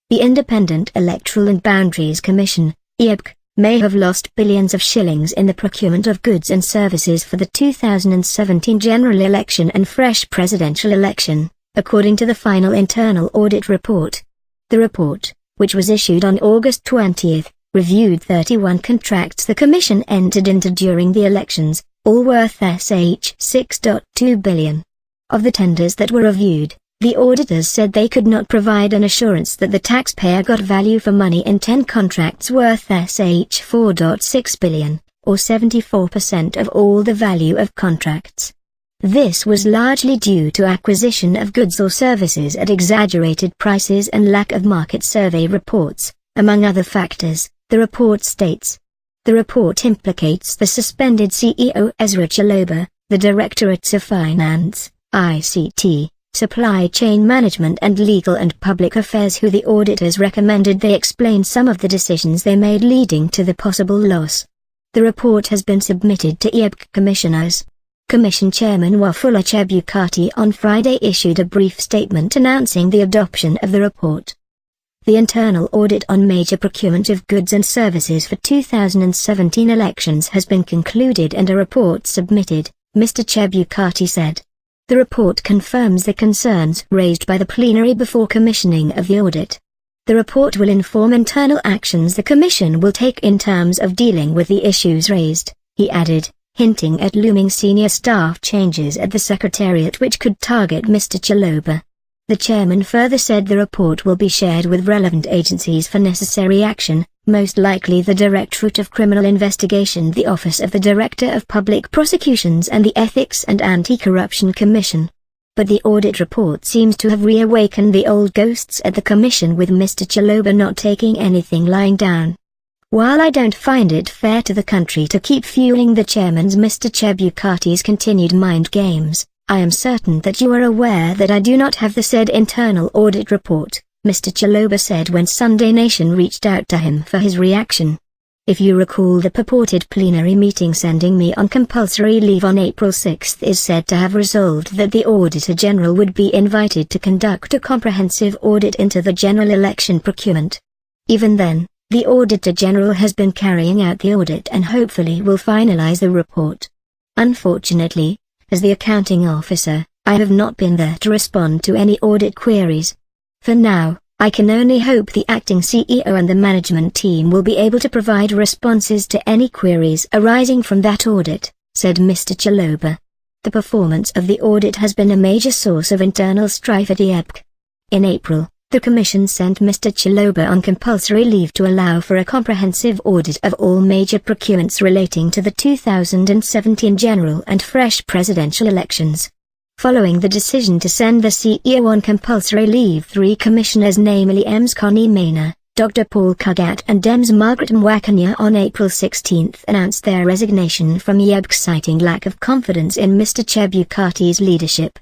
The Independent Electoral and Boundaries Commission, IEBC, may have lost billions of shillings in the procurement of goods and services for the 2017 general election and fresh presidential election, according to the final internal audit report. The report, which was issued on August 20, reviewed 31 contracts the Commission entered into during the elections, all worth $6.2 billion. Of the tenders that were reviewed, the auditors said they could not provide an assurance that the taxpayer got value for money in 10 contracts worth $4.6 billion, or 74% of all the value of contracts. This was largely due to acquisition of goods or services at exaggerated prices and lack of market survey reports, among other factors, the report states. The report implicates the suspended CEO Ezra Chaloba, the Directorates of Finance, ICT, Supply Chain Management and Legal and Public Affairs, who the auditors recommended they explain some of the decisions they made leading to the possible loss. The report has been submitted to IEBC commissioners. Commission Chairman Wafula Chebukati on Friday issued a brief statement announcing the adoption of the report. The internal audit on major procurement of goods and services for 2017 elections has been concluded and a report submitted, Mr. Chebukati said. The report confirms the concerns raised by the plenary before commissioning of the audit. The report will inform internal actions the Commission will take in terms of dealing with the issues raised, he added, hinting at looming senior staff changes at the Secretariat which could target Mr. Chaloba. The chairman further said the report will be shared with relevant agencies for necessary action, most likely the Directorate of Criminal Investigation, the Office of the Director of Public Prosecutions and the Ethics and Anti-Corruption Commission. But the audit report seems to have reawakened the old ghosts at the Commission, with Mr. Chaloba not taking anything lying down. While I don't find it fair to the country to keep fueling the chairman's Mr. Chebukati's continued mind games, I am certain that you are aware that I do not have the said internal audit report, Mr. Chaloba said when Sunday Nation reached out to him for his reaction. If you recall, the purported plenary meeting sending me on compulsory leave on April 6 is said to have resolved that the Auditor General would be invited to conduct a comprehensive audit into the general election procurement. Even then, the Auditor General has been carrying out the audit and hopefully will finalize the report. Unfortunately, as the accounting officer, I have not been there to respond to any audit queries. For now, I can only hope the acting CEO and the management team will be able to provide responses to any queries arising from that audit, said Mr. Chaloba. The performance of the audit has been a major source of internal strife at IEBC. In April, the Commission sent Mr. Chaloba on compulsory leave to allow for a comprehensive audit of all major procurements relating to the 2017 general and fresh presidential elections. Following the decision to send the CEO on compulsory leave, 3 commissioners, namely EMS Connie Maynor, Dr. Paul Cugat and DEMS Margaret Mwakanya, on April 16 announced their resignation from IEBC, citing lack of confidence in Mr. Chebukati's leadership.